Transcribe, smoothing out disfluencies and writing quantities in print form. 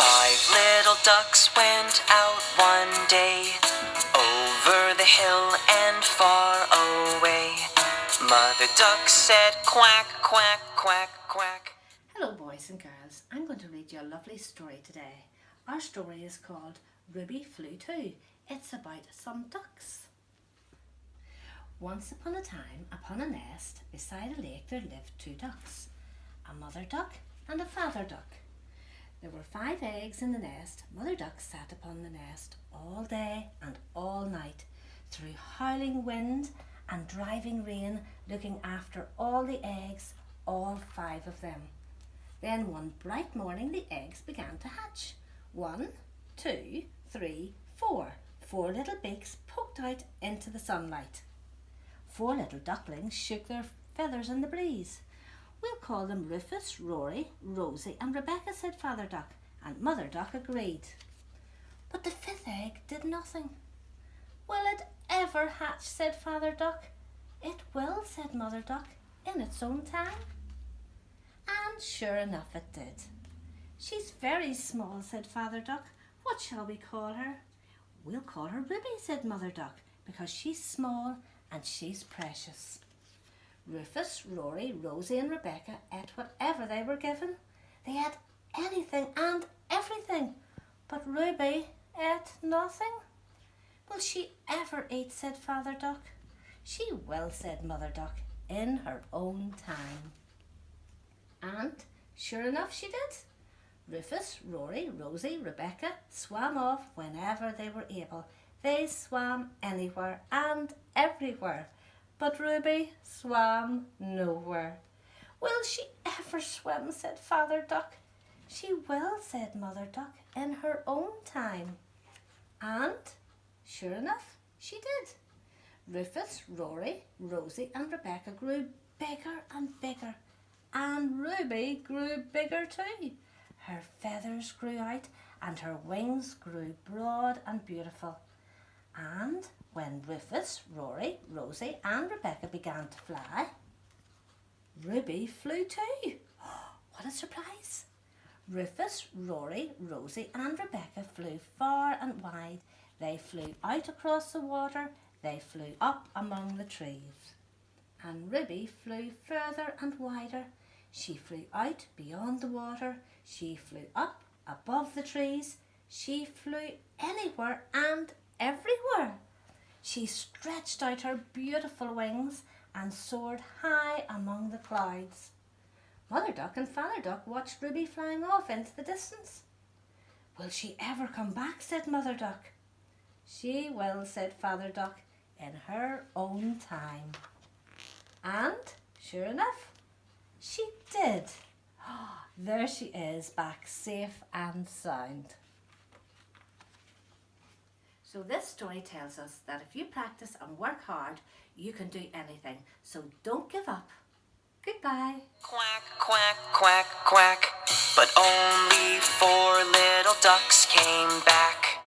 Five little ducks went out one day, over the hill and far away. Mother duck said quack, quack, quack, quack. Hello boys and girls, I'm going to read you a lovely story today. Our story is called Ruby Flew Too. It's about some ducks. Once upon a time, upon a nest beside a lake there lived two ducks, a mother duck and a father duck. There were 5 eggs in the nest. Mother duck sat upon the nest all day and all night, through howling wind and driving rain, looking after all the eggs, all 5 of them. Then one bright morning the eggs began to hatch. 1, 2, 3, 4. 4 little beaks poked out into the sunlight. 4 little ducklings shook their feathers in the breeze. We'll call them Rufus, Rory, Rosie and Rebecca, said Father Duck, and Mother Duck agreed. But the 5th egg did nothing. Will it ever hatch, said Father Duck. It will, said Mother Duck, in its own time. And sure enough it did. She's very small, said Father Duck. What shall we call her? We'll call her Ruby, said Mother Duck, because she's small and she's precious. Rufus, Rory, Rosie and Rebecca ate whatever they were given. They ate anything and everything, but Ruby ate nothing. Will she ever eat, said Father Duck. She will, said Mother Duck, in her own time. And sure enough she did. Rufus, Rory, Rosie, Rebecca swam off whenever they were able. They swam anywhere and everywhere. But Ruby swam nowhere. Will she ever swim, said Father Duck. She will, said Mother Duck, in her own time. And sure enough she did. Rufus, Rory, Rosie and Rebecca grew bigger and bigger, and Ruby grew bigger too. Her feathers grew out and her wings grew broad and beautiful. And when Rufus, Rory, Rosie and Rebecca began to fly, Ruby flew too. What a surprise! Rufus, Rory, Rosie and Rebecca flew far and wide. They flew out across the water. They flew up among the trees. And Ruby flew further and wider. She flew out beyond the water. She flew up above the trees. She flew anywhere and everywhere. She stretched out her beautiful wings and soared high among the clouds. Mother Duck and Father Duck watched Ruby flying off into the distance. Will she ever come back, said Mother Duck. She will, said Father Duck, in her own time. And sure enough, she did. There she is, back safe and sound. So this story tells us that if you practice and work hard, you can do anything. So don't give up. Goodbye. Quack, quack, quack, quack. But only 4 little ducks came back.